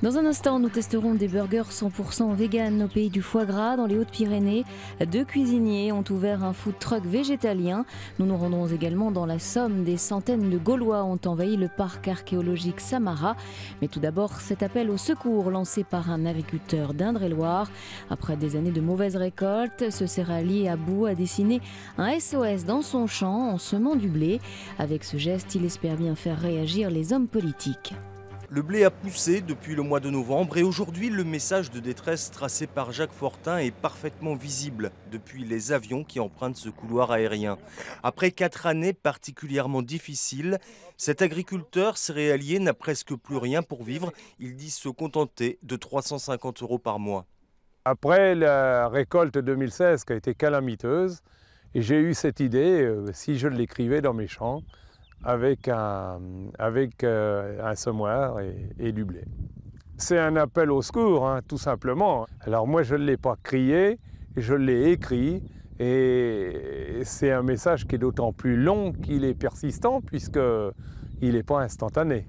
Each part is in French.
Dans un instant, nous testerons des burgers 100% vegan au pays du foie gras dans les Hautes-Pyrénées. 2 cuisiniers ont ouvert un food truck végétalien. Nous nous rendrons également dans la Somme. Des centaines de Gaulois ont envahi le parc archéologique Samara. Mais tout d'abord, cet appel au secours lancé par un agriculteur d'Indre-et-Loire. Après des années de mauvaises récoltes, ce céréalier à bout a dessiné un SOS dans son champ en semant du blé. Avec ce geste, il espère bien faire réagir les hommes politiques. Le blé a poussé depuis le mois de novembre et aujourd'hui le message de détresse tracé par Jacques Fortin est parfaitement visible depuis les avions qui empruntent ce couloir aérien. Après 4 années particulièrement difficiles, cet agriculteur céréalier n'a presque plus rien pour vivre. Il dit se contenter de 350 € par mois. Après la récolte 2016 qui a été calamiteuse, j'ai eu cette idée, si je l'écrivais dans mes champs, avec un semoir et du blé. C'est un appel au secours, hein, tout simplement. Alors moi, je ne l'ai pas crié, je l'ai écrit, et c'est un message qui est d'autant plus long qu'il est persistant, puisqu'il n'est pas instantané.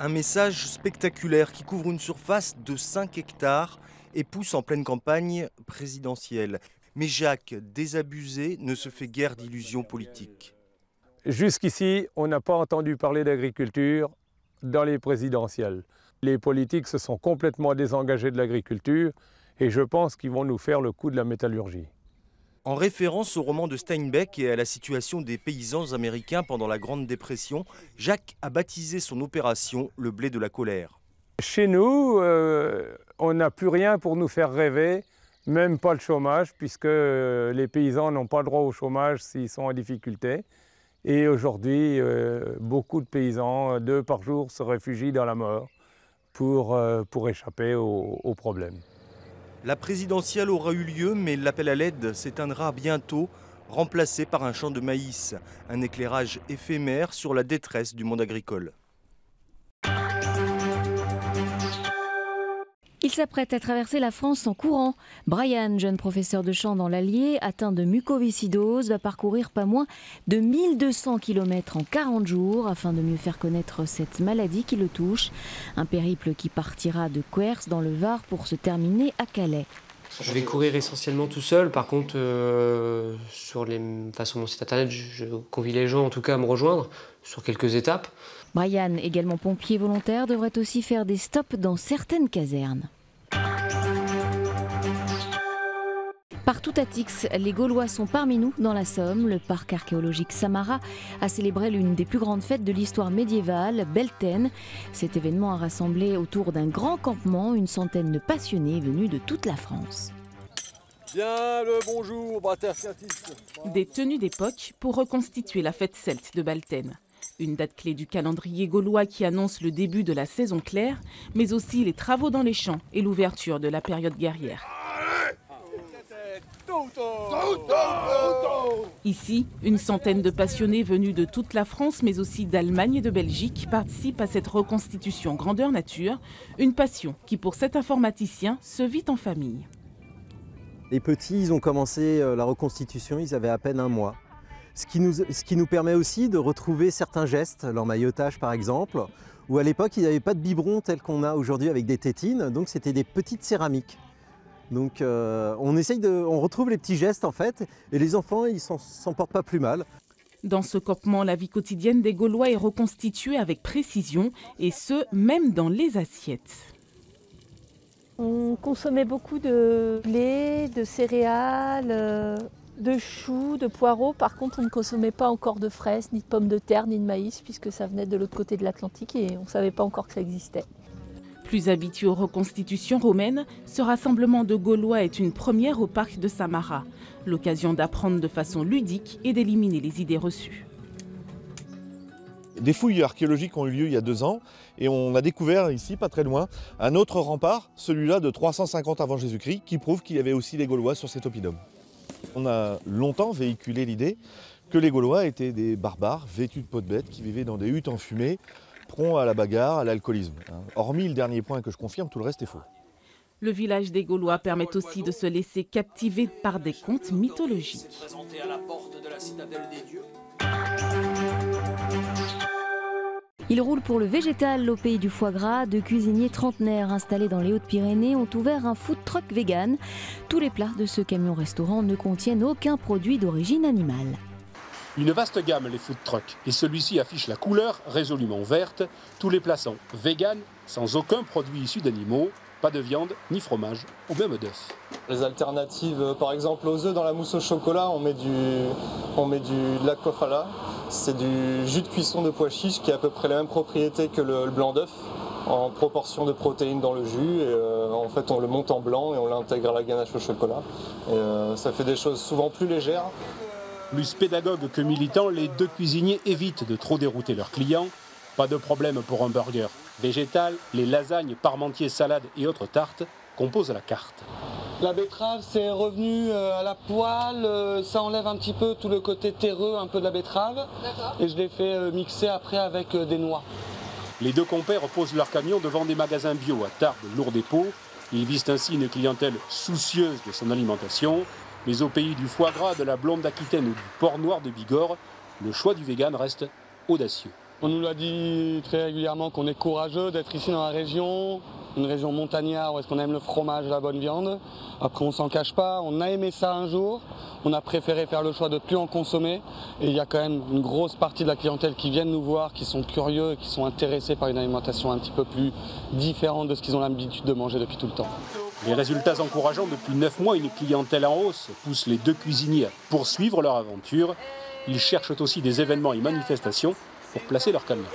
Un message spectaculaire qui couvre une surface de 5 hectares et pousse en pleine campagne présidentielle. Mais Jacques, désabusé, ne se fait guère d'illusions politiques. Jusqu'ici, on n'a pas entendu parler d'agriculture dans les présidentielles. Les politiques se sont complètement désengagés de l'agriculture et je pense qu'ils vont nous faire le coup de la métallurgie. En référence au roman de Steinbeck et à la situation des paysans américains pendant la Grande Dépression, Jacques a baptisé son opération le blé de la colère. Chez nous, on n'a plus rien pour nous faire rêver, même pas le chômage, puisque les paysans n'ont pas le droit au chômage s'ils sont en difficulté. Et aujourd'hui, beaucoup de paysans, 2 par jour, se réfugient dans la mort pour échapper aux problèmes. La présidentielle aura eu lieu, mais l'appel à l'aide s'éteindra bientôt, remplacé par un champ de maïs, un éclairage éphémère sur la détresse du monde agricole. Il s'apprête à traverser la France en courant. Brian, jeune professeur de chant dans l'Allier, atteint de mucoviscidose, va parcourir pas moins de 1200 km en 40 jours afin de mieux faire connaître cette maladie qui le touche. Un périple qui partira de Quers dans le Var pour se terminer à Calais. Je vais courir essentiellement tout seul. Par contre, sur mon site internet, je convie les gens en tout cas à me rejoindre sur quelques étapes. Brian, également pompier volontaire, devrait aussi faire des stops dans certaines casernes. Partout à Tix, les Gaulois sont parmi nous dans la Somme. Le parc archéologique Samara a célébré l'une des plus grandes fêtes de l'histoire médiévale, Beltane. Cet événement a rassemblé autour d'un grand campement une centaine de passionnés venus de toute la France. Bien le bonjour, Des tenues d'époque pour reconstituer la fête celte de Beltane. Une date clé du calendrier gaulois qui annonce le début de la saison claire, mais aussi les travaux dans les champs et l'ouverture de la période guerrière. Ici, une centaine de passionnés venus de toute la France, mais aussi d'Allemagne et de Belgique, participent à cette reconstitution grandeur nature, une passion qui, pour cet informaticien, se vit en famille. Les petits, ils ont commencé la reconstitution, ils avaient à peine 1 mois. Ce qui nous permet aussi de retrouver certains gestes, l'emmaillotage par exemple, où à l'époque, il n'y avait pas de biberon tel qu'on a aujourd'hui avec des tétines, donc c'était des petites céramiques. Donc on retrouve les petits gestes en fait, et les enfants, ils s'en portent pas plus mal. Dans ce campement, la vie quotidienne des Gaulois est reconstituée avec précision, et ce, même dans les assiettes. On consommait beaucoup de blé, de céréales, de choux, de poireaux. Par contre, on ne consommait pas encore de fraises, ni de pommes de terre, ni de maïs, puisque ça venait de l'autre côté de l'Atlantique et on ne savait pas encore que ça existait. Plus habitué aux reconstitutions romaines, ce rassemblement de Gaulois est une première au parc de Samara. L'occasion d'apprendre de façon ludique et d'éliminer les idées reçues. Des fouilles archéologiques ont eu lieu il y a 2 ans et on a découvert ici, pas très loin, un autre rempart, celui-là de 350 avant Jésus-Christ, qui prouve qu'il y avait aussi des Gaulois sur cet oppidum. On a longtemps véhiculé l'idée que les Gaulois étaient des barbares vêtus de peau de bête qui vivaient dans des huttes enfumées, prompts à la bagarre, à l'alcoolisme. Hormis le dernier point que je confirme, tout le reste est faux. Le village des Gaulois permet aussi de se laisser captiver par des contes mythologiques. Il roule pour le végétal au pays du foie gras. 2 cuisiniers trentenaires installés dans les Hautes-Pyrénées ont ouvert un food truck vegan. Tous les plats de ce camion-restaurant ne contiennent aucun produit d'origine animale. Une vaste gamme, les food trucks, et celui-ci affiche la couleur résolument verte. Tous les plats sont vegan, sans aucun produit issu d'animaux. Pas de viande, ni fromage, ou même d'œufs. Les alternatives, par exemple aux œufs dans la mousse au chocolat, on met de la kofala. C'est du jus de cuisson de pois chiches qui a à peu près la même propriété que le blanc d'œuf, en proportion de protéines dans le jus. Et, en fait, on le monte en blanc et on l'intègre à la ganache au chocolat. Et, ça fait des choses souvent plus légères. Plus pédagogues que militants, les 2 cuisiniers évitent de trop dérouter leurs clients. Pas de problème pour un burger végétal, les lasagnes, parmentiers, salades et autres tartes composent la carte. La betterave, c'est revenu à la poêle, ça enlève un petit peu tout le côté terreux un peu de la betterave. Et je l'ai fait mixer après avec des noix. Les 2 compères posent leur camion devant des magasins bio à Tarbes, Lourdes-et-Pau. Ils visent ainsi une clientèle soucieuse de son alimentation. Mais au pays du foie gras, de la blonde d'Aquitaine ou du porc noir de Bigorre, le choix du vegan reste audacieux. On nous l'a dit très régulièrement qu'on est courageux d'être ici dans la région, une région montagnarde où est-ce qu'on aime le fromage et la bonne viande. Après on s'en cache pas, on a aimé ça un jour, on a préféré faire le choix de ne plus en consommer. Et il y a quand même une grosse partie de la clientèle qui viennent nous voir, qui sont curieux, qui sont intéressés par une alimentation un petit peu plus différente de ce qu'ils ont l'habitude de manger depuis tout le temps. Les résultats encourageants depuis 9 mois, une clientèle en hausse pousse les 2 cuisiniers à poursuivre leur aventure. Ils cherchent aussi des événements et manifestations pour placer leur camion.